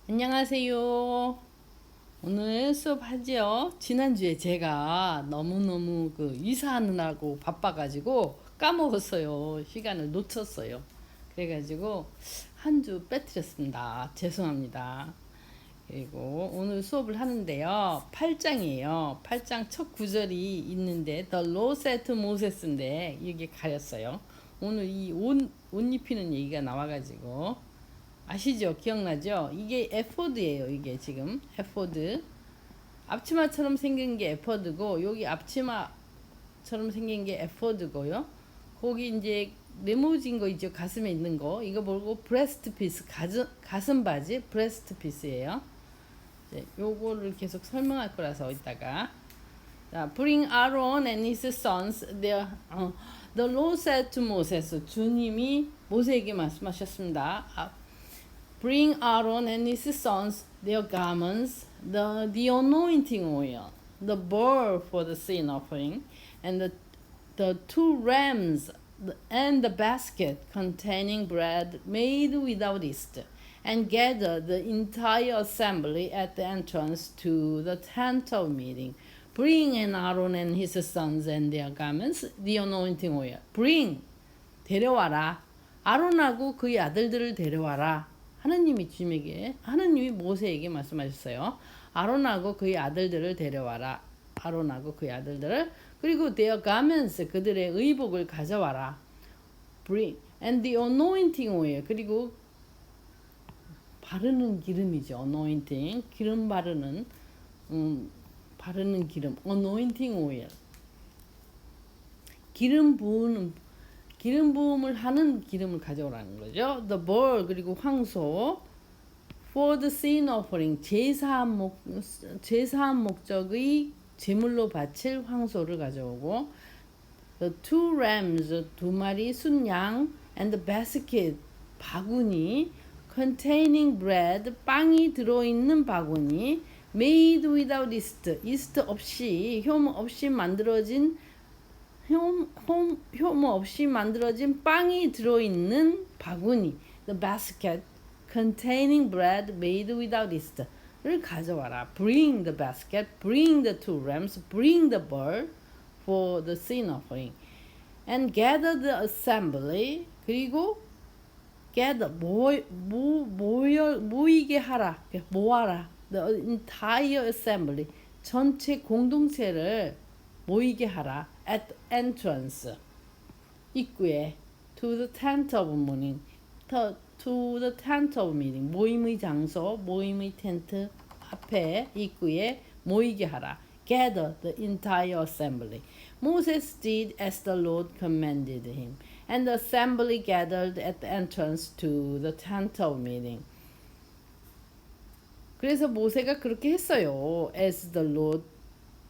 안녕하세요. 오늘 수업하지요. 지난주에 제가 너무너무 이사하느라고 바빠가지고 까먹었어요. 시간을 놓쳤어요. 그래가지고 한 주 빼뜨렸습니다. 죄송합니다. 그리고 오늘 수업을 하는데요. 8장이에요. 8장 첫 구절이 있는데 The Law said to Moses인데 이게 가렸어요. 오늘 이 옷 입히는 얘기가 나와가지고 아시죠? 기억나죠? 이게 에포드예요. 이게 지금 에포드. 앞치마처럼 생긴 게 에포드고 여기 앞치마처럼 생긴 게 에포드고요. 거기 이제 네모진 거 있죠? 가슴에 있는 거. 이거 보고 브레스트 피스 가슴 바지 브레스트 피스예요. 요거를 계속 설명할 거라서 이따가 자, bring Aaron and his sons their the Lord said to Moses 주님이 모세에게 말씀하셨습니다. Bring Aaron and his sons their garments, the anointing oil, the bull for the sin offering, and the two rams and the basket containing bread made without yeast, and gather the entire assembly at the entrance to the tent of meeting. Bring an Aaron and his sons and their garments, the anointing oil. Bring, 데려와라. 아론하고 그의 아들들을 데려와라. 하나님이 모세에게 말씀하셨어요. 아론하고 그의 아들들을 데려와라. 아론하고 그의 아들들을 그리고 their garments 그들의 의복을 가져와라. Bring and the anointing oil 그리고 바르는 기름이죠. anointing 기름 바르는 기름 anointing oil 기름 부음을 하는 기름을 가져오라는 거죠. The bull 그리고 황소 for the sin offering 제사한 목적의 제물로 바칠 황소를 가져오고 the two rams 두 마리 순양 and the basket 바구니 containing bread 빵이 들어있는 바구니 made without yeast 없이 효모 없이 만들어진 효모 없이 만들어진 빵이 들어있는 바구니 the basket containing bread made without yeast를 가져와라. Bring the basket, bring the two rams, bring the bull for the sin offering and gather the assembly 그리고 gather 모이게 하라. 모아라. The entire assembly 전체 공동체를 모이게 하라. At the entrance 입구에 to the tent of meeting to the tent of meeting 모임의 장소 모임의 텐트 앞에 입구에 모이게 하라. Gather the entire assembly. Moses did as the Lord commanded him, and the assembly gathered at the entrance to the tent of meeting. 그래서 모세가 그렇게 했어요. As the Lord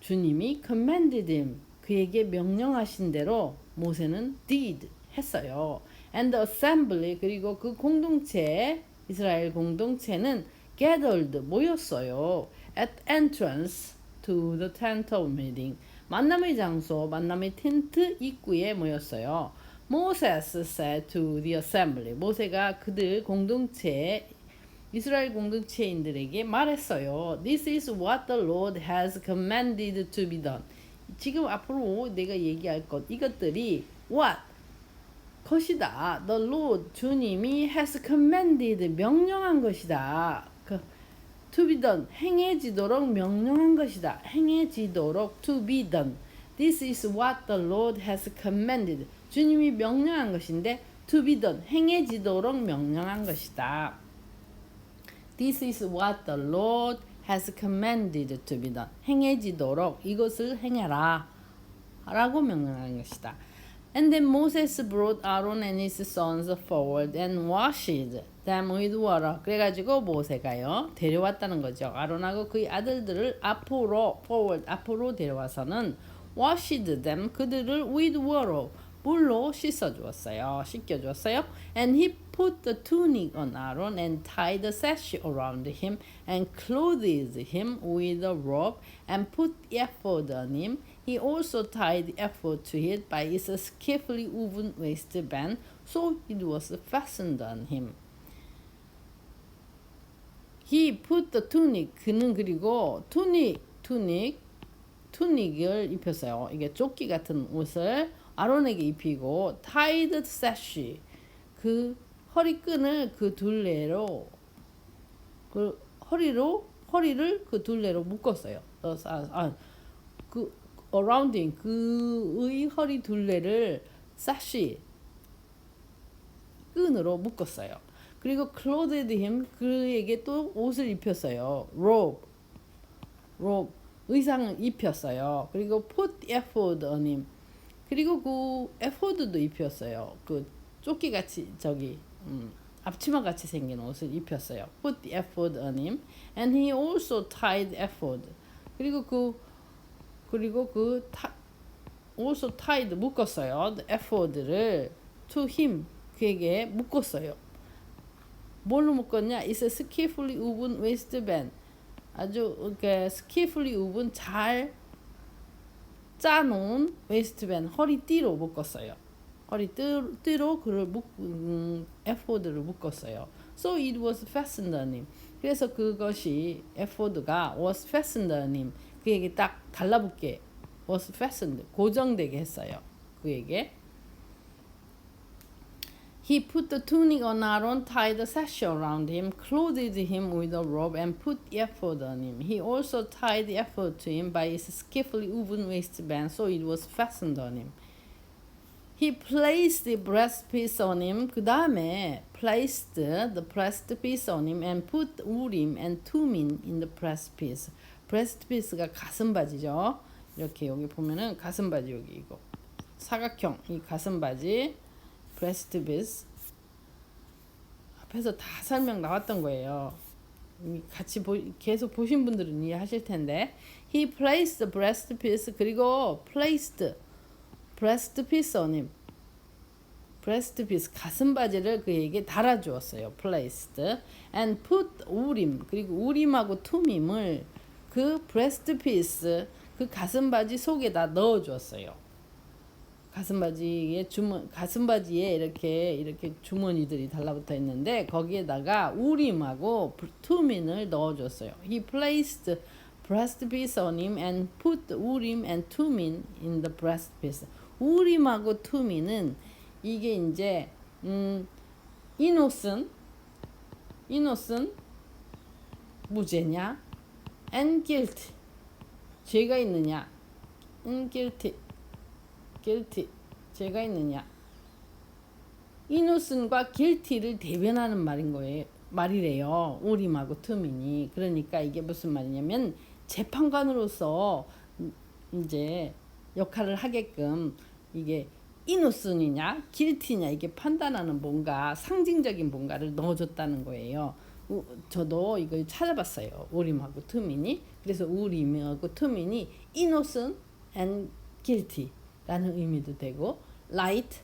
주님이 commanded him 그에게 명령하신 대로 모세는 did 했어요. And the assembly 그리고 그 공동체 이스라엘 공동체는 gathered 모였어요. At entrance to the tent of meeting 만남의 장소 만남의 텐트 입구에 모였어요. Moses said to the assembly 모세가 그들 공동체 이스라엘 공동체인들에게 말했어요. This is what the Lord has commanded to be done. 지금 앞으로 내가 얘기할 것 이것들이 what 것이다. The Lord 주님이 has commanded 명령한 것이다. to be done 행해지도록 명령한 것이다. 행해지도록 to be done. This is what the Lord has commanded. 주님이 명령한 것인데 to be done 행해지도록 명령한 것이다. This is what the Lord has commanded to be done. 행해지도록 이것을 행해라 라고 명령하는 것이다. And then Moses brought Aaron and his sons forward and washed them with water. 그래가지고 모세가요 데려왔다는 거죠. 아론하고 그의 아들들을 앞으로 데려와서는 washed them 그들을 with water 물로 씻겨주었어요. And he put the tunic on Aaron and tied the sash around him and clothed him with a robe and put the ephod on him. He also tied the ephod to it by its skillfully woven waistband, so it was fastened on him. He put the tunic. 그는 그리고 투닉을 입혔어요. 이게 조끼 같은 옷을 아론에게 입히고 tied the sash. 그 허리끈을 그 둘레로 그 허리를 그 둘레로 묶었어요. 그 arounding 그의 허리 둘레를 sash 끈으로 묶었어요. 그리고 clothed him 그에게 또 옷을 입혔어요. robe 의상을 입혔어요. 그리고 put ephod on him 그리고 그 에포드도 입혔어요. 그 조끼 같이 앞치마 같이 생긴 옷을 입혔어요. Put the ephod on him, and he also tied the ephod. also tied 묶었어요. The ephod,를 to him 그에게 묶었어요. 뭘로 묶었냐? It's a skillfully woven waistband. 아주 skillfully woven 잘 짜놓은 웨이스트밴 허리띠로 묶었어요. 허리띠로 그를 에포드를 묶었어요. So it was fastened on him. 그래서 그것이 에포드가 was fastened on him. 그에게 딱 달라붙게 was fastened 고정되게 했어요. 그에게. He put the tunic on Aaron, tied the sash around him, clothed him with a robe, and put the ephod on him. He also tied the ephod to him by his skillfully woven waistband, so it was fastened on him. He placed the breastpiece on him. 그 다음에 placed the breastpiece on him and put urim and thummim in the breastpiece. breastpiece가 가슴바지죠. 이렇게 여기 보면은 가슴바지 여기 이거 사각형 이 가슴바지. breastpiece 앞에서 다 설명 나왔던 거예요. 같이 계속 보신 분들은 이해하실 텐데 he placed the breastpiece 그리고 placed breastpiece on him breastpiece 가슴바지를 그에게 달아주었어요. placed and put urim 그리고 우림하고 투밈을 그 breastpiece 그 가슴바지 속에다 넣어주었어요. 가슴바지에 이렇게 주머니들이 달라붙어 있는데 거기에다가 우림하고 투민을 넣어줬어요. He placed breastpiece on him and put urim and thummim in the breastpiece. 우림하고 투민은 이게 이제 innocent 무죄냐? and guilty 죄가 있느냐? guilty 죄가 있느냐? innocent과 guilty를 대변하는 말이래요. 우림하고 투민이. 그러니까 이게 무슨 말이냐면 재판관으로서 이제 역할을 하게끔 이게 innocent이냐, guilty냐 이게 판단하는 뭔가 상징적인 뭔가를 넣어줬다는 거예요. 저도 이걸 찾아봤어요. 우림하고 투민이. 그래서 우림하고 투민이 innocent and guilty 라는 의미도 되고 light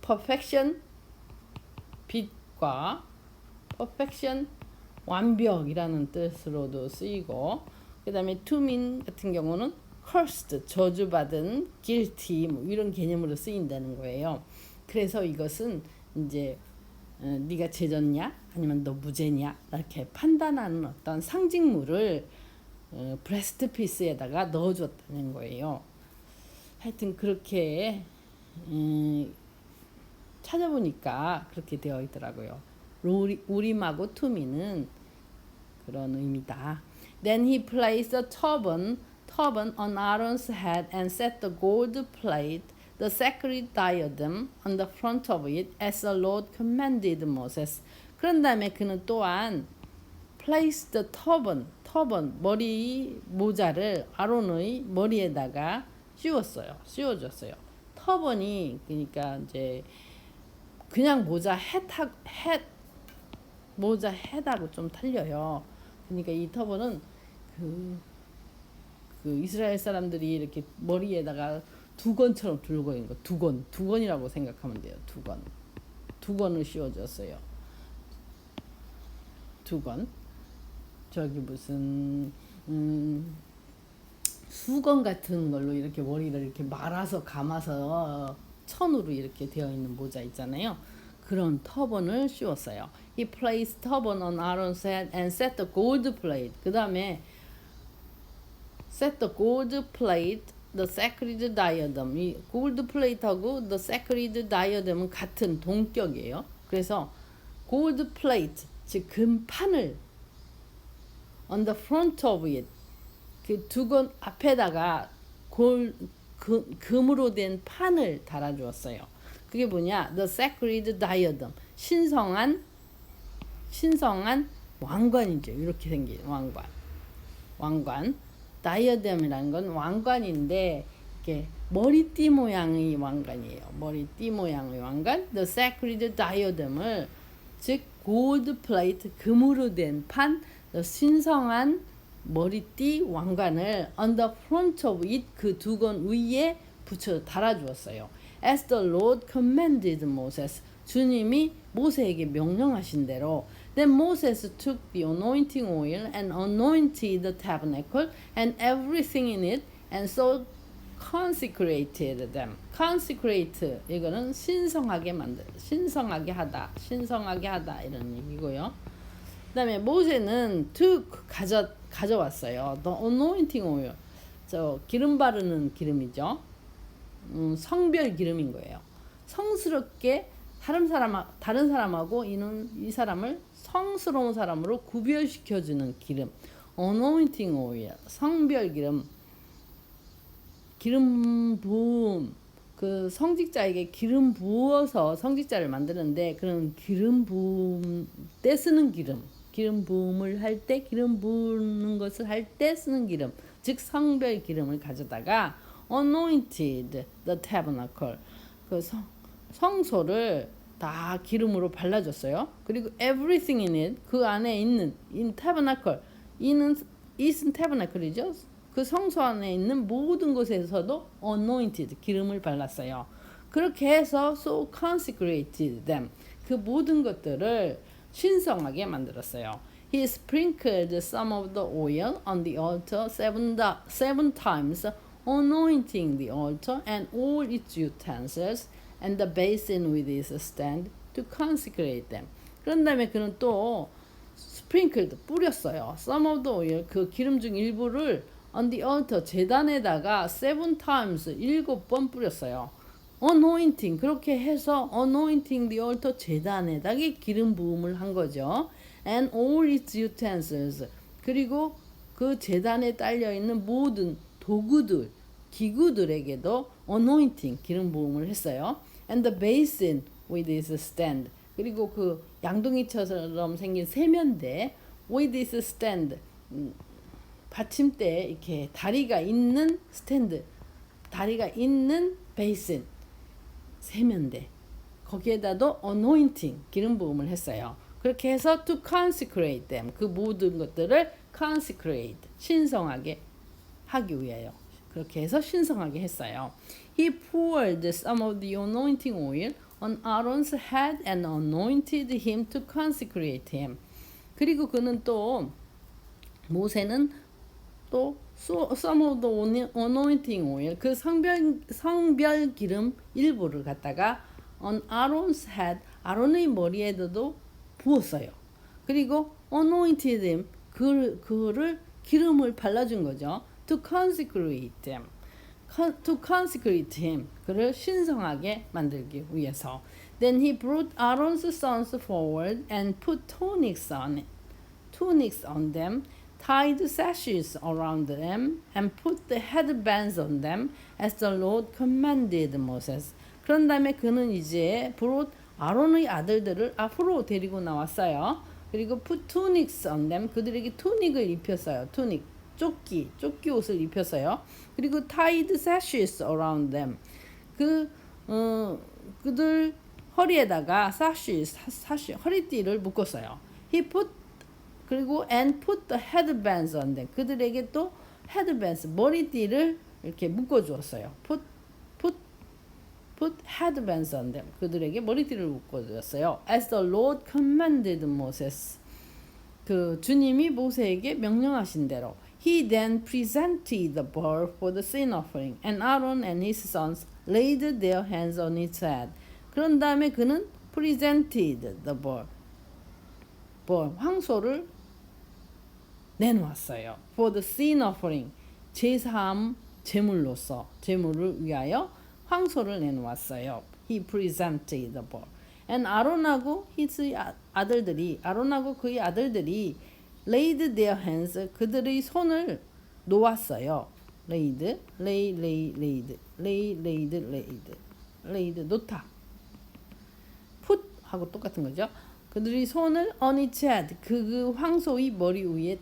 perfection 빛과 perfection 완벽이라는 뜻으로도 쓰이고 그 다음에 투민 같은 경우는 cursed 저주받은 guilty 이런 개념으로 쓰인다는 거예요. 그래서 이것은 이제 네가 죄졌냐 아니면 너 무죄냐 이렇게 판단하는 어떤 상징물을 브레스트피스에다가 넣어줬다는 거예요. 하여튼 그렇게 찾아보니까 그렇게 되어 있더라고요. 우림하고 투미는 그런 의미다. Then he placed a turban on Aaron's head and set the gold plate, the sacred diadem, on the front of it as the Lord commanded Moses. 그런 다음에 그는 또한 placed the turban 머리 모자를 아론의 머리에다가 씌워줬어요. 터번이 그러니까 이제 그냥 모자 햇하고 좀 틀려요. 그러니까 이 터번은 그 이스라엘 사람들이 이렇게 머리에다가 두건처럼 들고 있는 거 두건이라고 생각하면 돼요. 두건을 씌워줬어요. 두건 저기 무슨 수건 같은 걸로 이렇게 머리를 이렇게 말아서 감아서 천으로 이렇게 되어 있는 모자 있잖아요. 그런 터번을 씌웠어요. He placed turban on Aaron's head and set the gold plate. 그 다음에 set the gold plate, the sacred diadem. 이 gold plate하고 the sacred diadem은 같은 동격이에요. 그래서 gold plate, 즉 금판을 on the front of it, 그 두건 앞에다가 금으로 된 판을 달아주었어요. 그게 뭐냐? The sacred diadem, 신성한 왕관이죠. 이렇게 생긴 왕관. 다이어뎀이라는 건 왕관인데 이게 머리띠 모양의 왕관이에요. 머리띠 모양의 왕관. The sacred diadem을, 즉 gold plate, 금으로 된 판, 신성한 머리띠 왕관을 on the front of it, 그 두건 위에 붙여 달아주었어요. As the Lord commanded Moses, 주님이 모세에게 명령하신 대로. Then Moses took the anointing oil and anointed the tabernacle and everything in it, and so consecrated them. Consecrate, 이거는 신성하게 하다 이런 얘기고요. 그다음에 모세는 가져왔어요. The anointing oil, 저 기름 바르는 기름이죠. 성별 기름인 거예요. 성스럽게 다른 사람하고 이 사람을 성스러운 사람으로 구별시켜주는 기름. anointing oil, 성별 기름 부음. 그 성직자에게 기름 부어서 성직자를 만드는데, 그런 기름 부음 때 쓰는 기름 부음을 할 때, 기름 부는 것을 할 때 쓰는 기름, 즉 성별 기름을 가져다가 anointed the tabernacle, 그 성소를 다 기름으로 발라줬어요. 그리고 everything in it, 그 안에 있는 in tabernacle, is은 tabernacle이죠. 그 성소 안에 있는 모든 곳에서도 anointed, 기름을 발랐어요. 그렇게 해서 so consecrated them, 그 모든 것들을 신성하게 만들었어요. He sprinkled some of the oil on the altar seven times, anointing the altar and all its utensils and the basin with its stand to consecrate them. 그런 다음에 그는 또 sprinkled, 뿌렸어요. some of the oil, 그 기름 중 일부를 on the altar, 제단에다가 7 times, 7번 뿌렸어요. anointing, 그렇게 해서 anointing the altar, 제단에다가 기름 부음을 한 거죠. and all its utensils, 그리고 그 제단에 딸려 있는 모든 도구들, 기구들에게도 anointing, 기름 부음을 했어요. and the basin with its stand, 그리고 그 양동이처럼 생긴 세면대 with its stand, 받침대, 이렇게 다리가 있는 스탠드, 다리가 있는 베이슨, 세면대, 거기에다도 anointing, 기름 부음을 했어요. 그렇게 해서 to consecrate them, 그 모든 것들을 consecrate, 신성하게 하기 위하여, 그렇게 해서 신성하게 했어요. He poured some of the anointing oil on Aaron's head and anointed him to consecrate him. 그리고 그는 또, 모세는 또 some of the anointing oil, 그 성별 기름 일부를 갖다가 on Aaron's head, 아론의 머리에도 부었어요. 그리고 anointed him, 그를 기름을 발라준 거죠. to consecrate him, 그를 신성하게 만들기 위해서. Then he brought Aaron's sons forward and put tunics on them, tied sashes around them, and put the headbands on them, as the Lord commanded Moses. 그런 다음에 그는 이제 아론의 아들들을 앞으로 데리고 나왔어요. 그리고 put tunics on them, 그들에게 투닉을 입혔어요. 투닉, 조끼 옷을 입혔어요. 그리고 tied sashes around them, 그들 허리에다가 사시 허리띠를 묶었어요. 그리고 and put the headbands on them, 그들에게 또 headbands, 머리띠를 이렇게 묶어주었어요. put headbands on them, 그들에게 머리띠를 묶어주었어요. As the Lord commanded Moses, 그 주님이 모세에게 명령하신 대로. He then presented the bull for the sin offering, and Aaron and his sons laid their hands on its head. 그런 다음에 그는 presented the bull, 황소를 내놓았어요. For the sin offering, 제사함 제물로서, 제물을 위하여 황소를 내놓았어요. He presented the bull. And 아론하고 아론하고 그의 아들들이 laid their hands, 그들의 손을 놓았어요. laid, 놓다. put 하고 똑같은 거죠. 그들이 손을 on its head, 그 황소의 머리 위에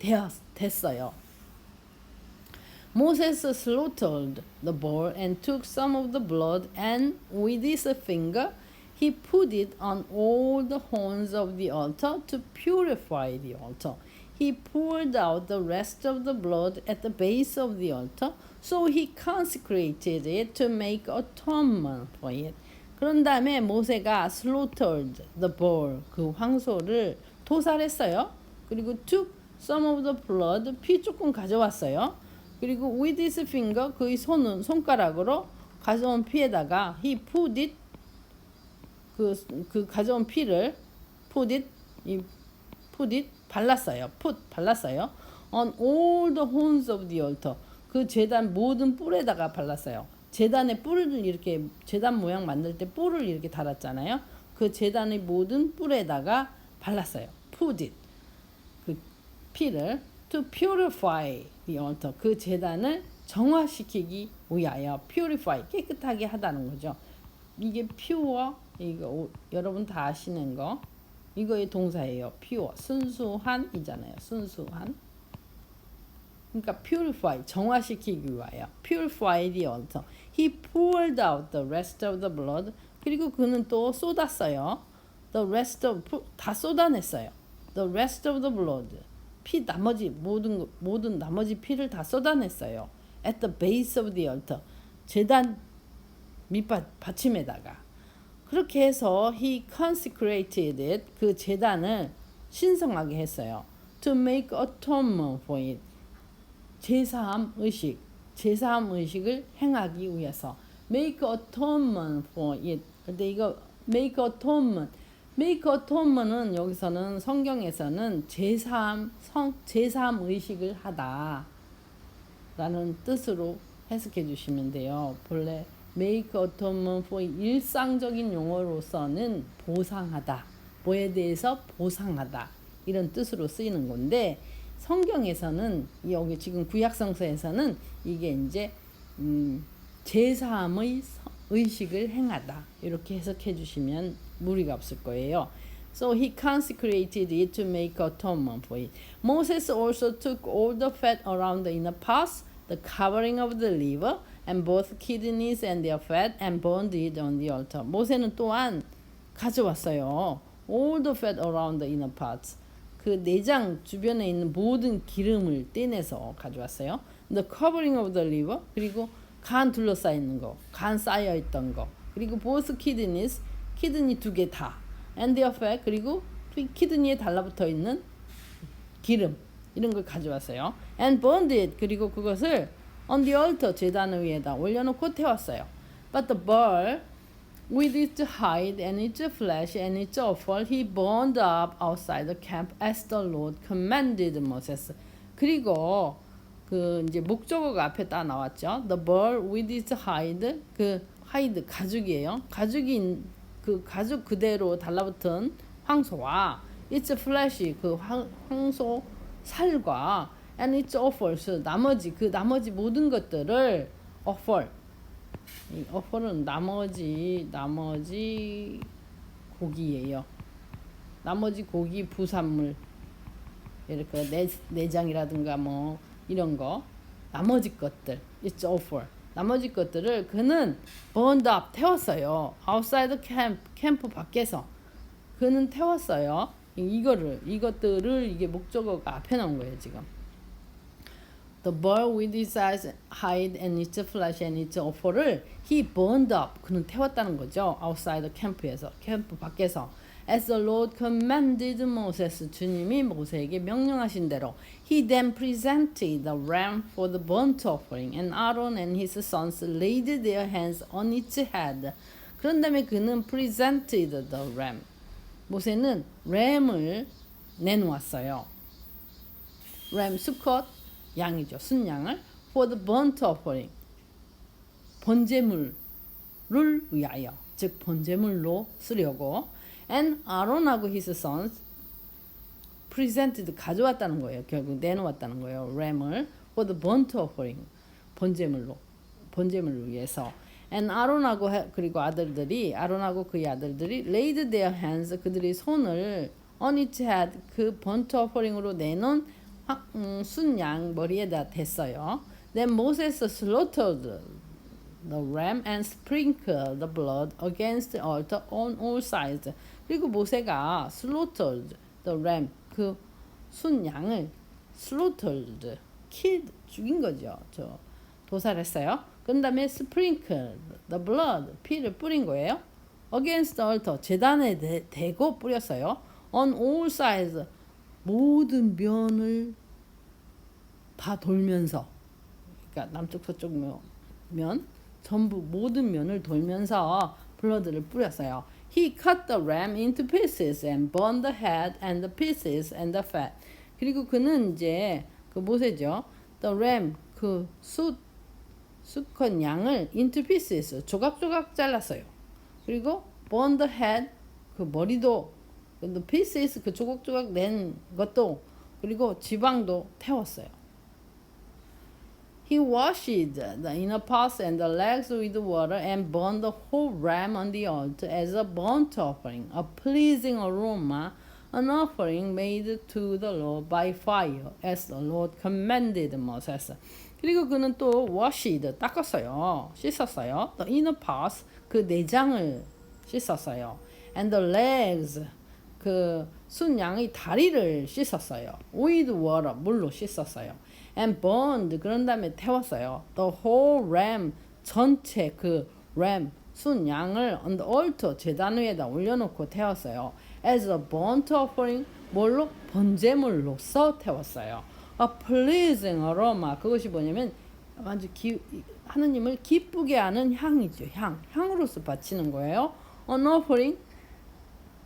댔어요. Moses slaughtered the bull and took some of the blood, and with his finger he put it on all the horns of the altar to purify the altar. He poured out the rest of the blood at the base of the altar, so he consecrated it to make atonement for it. 그런 다음에 모세가 slaughtered the bull, 그 황소를 도살했어요. 그리고 took some of the blood, 피 조금 가져왔어요. 그리고 with his finger, 그의 손가락으로 가져온 피에다가 he put it, 그 가져온 피를 put it 발랐어요. 발랐어요. On all the horns of the altar, 그 제단 모든 뿔에다가 발랐어요. 제단의 뿔을 이렇게, 제단 모양 만들 때 뿔을 이렇게 달았잖아요. 그 제단의 모든 뿔에다가 발랐어요. put it, 그 피를 to purify the altar, 그 제단을 정화시키기 위하여. purify, 깨끗하게 하다는 거죠. 이게 pure, 이거 여러분 다 아시는 거, 이거의 동사예요. pure, 순수한이잖아요. 순수한. 그러니까 purify, 정화시키기 위하여. purify the altar. He poured out the rest of the blood. 그리고 그는 또 쏟았어요. The rest of, 다 쏟아냈어요. The rest of the blood. 피 나머지 모든 나머지 피를 다 쏟아냈어요. At the base of the altar. 제단 받침에다가. 그렇게 해서 he consecrated it, 그 제단을 신성하게 했어요. To make atonement for it. 제사함 의식을 행하기 위해서. make atonement for it. 근데 이거 make atonement은 여기서는 성경에서는 제사함 의식을 하다 라는 뜻으로 해석해 주시면 돼요. 본래 make atonement for 일상적인 용어로서는 보상하다, 뭐에 대해서 보상하다 이런 뜻으로 쓰이는 건데, 성경에서는 여기 지금 구약성서에서는 이게 이제 제사함의 의식을 행하다 이렇게 해석해 주시면 무리가 없을 거예요. So he consecrated it to make atonement for it. Moses also took all the fat around the inner parts, the covering of the liver, and both kidneys and their fat, and burned it on the altar. 모세는 또한 가져왔어요. All the fat around the inner parts. 그 내장 주변에 있는 모든 기름을 떼내서 가져왔어요. The covering of the liver, 그리고 간 둘러싸이는 거, 간 쌓여 있던 거, 그리고 both kidneys, 키드니 2개 다, and their fat, 그리고 키드니에 달라붙어 있는 기름, 이런 걸 가져왔어요. And burned it, 그리고 그것을 on the altar, 제단 위에다 올려놓고 태웠어요. But the bull, with its hide and its flesh and its offal, he burned up outside the camp as the Lord commanded Moses. 그리고 그 이제 목적어가 앞에 딱 나왔죠. The bull with its hide, 그 hide 가죽이에요. 그 가죽 그대로 달라붙은 황소와 its flesh, 그 황소 살과 and its offals, 나머지 모든 것들을 offal, 이 offal은 나머지 고기예요. 나머지 고기 부산물, 이렇게 내장이라든가 뭐 이런 거, 나머지 것들, it's offal, 나머지 것들을 그는 burned up, 태웠어요. outside camp, 캠프 밖에서 그는 태웠어요. 이것들을, 이게 목적어가 앞에 나온 거예요 지금. The bull with its hide and its flesh and its offer를 he burned up, 그는 태웠다는 거죠. outside the camp에서, 캠프 밖에서. As the Lord commanded Moses, 주님이 모세에게 명령하신 대로. He then presented the ram for the burnt offering, and Aaron and his sons laid their hands on its head. 그런 다음에 그는 presented the ram. 모세는 램을 내놓았어요. ram 수컷 양이죠. 순양을 for the burnt offering. 번제물을 위하여. 즉 번제물로 쓰려고. And 아론하고 his sons presented 가져왔다는 거예요. 결국 내놓았다는 거예요. 램을 for the burnt offering. 번제물을 위해서. And 아론하고 그리고 아론하고 그의 아들들이 laid their hands 그들이 손을 on its head 그 burnt offering으로 내놓은 순양 머리에다 댔어요. Then Moses slaughtered the ram and sprinkled the blood against the altar on all sides. 그리고 모세가 slaughtered the ram 그 순양을 slaughtered 죽인 거죠. 도살했어요. 그 다음에 sprinkle the blood 피를 뿌린 거예요. against the altar 제단에 대고 뿌렸어요. on all sides 모든 면을 다 돌면서 그러니까 남쪽 서쪽 면 전부 모든 면을 돌면서 블러드를 뿌렸어요. He cut the ram into pieces and burned the head and the pieces and the fat. 그리고 그는 이제 그 모세죠. The ram 그 수컷 양을 into pieces 조각조각 잘랐어요. 그리고 burn the head 그 머리도 the pieces 그 조각조각 낸 것도 그리고 지방도 태웠어요. He washed the inner parts and the legs with water and burned the whole ram on the altar as a burnt offering, a pleasing aroma, an offering made to the Lord by fire, as the Lord commanded Moses. 그리고 그는 또 washed, 닦았어요. 씻었어요. The inner parts, 그 내장을 씻었어요. And the legs, 그 순양의 다리를 씻었어요. With water, 물로 씻었어요. And burned, 그런 다음에 태웠어요. The whole ram, 전체 그 ram, 순양을 on the altar, 제단 위에다 올려놓고 태웠어요. As a burnt offering, 뭘로? 번제물로서 태웠어요. A pleasing aroma, 그것이 뭐냐면 아주 하느님을 기쁘게 하는 향이죠. 향으로서 바치는 거예요. An offering,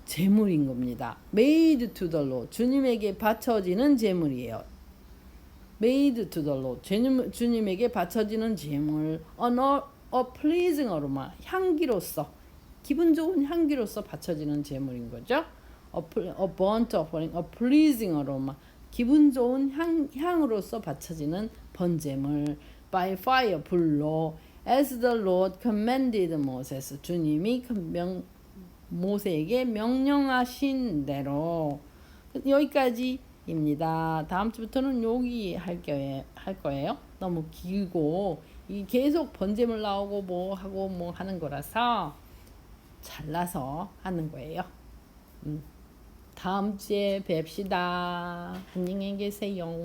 제물인 겁니다. Made to the Lord, 주님에게 바쳐지는 제물이에요. Made to the Lord, 주님에게 바쳐지는 제물. A pleasing aroma, 향기로서, 기분 좋은 향기로서 바쳐지는 제물인 거죠. A burnt offering, a pleasing aroma, 기분 좋은 향으로서 바쳐지는 번제물. By fire, 불로. As the Lord commanded Moses, 주님이 모세에게 명령하신 대로. 여기까지입니다. 다음 주부터는 여기 할 거예요. 너무 길고 이 계속 번제물 나오고 뭐 하고 뭐 하는 거라서 잘라서 하는 거예요. 다음 주에 뵙시다. 안녕히 계세요.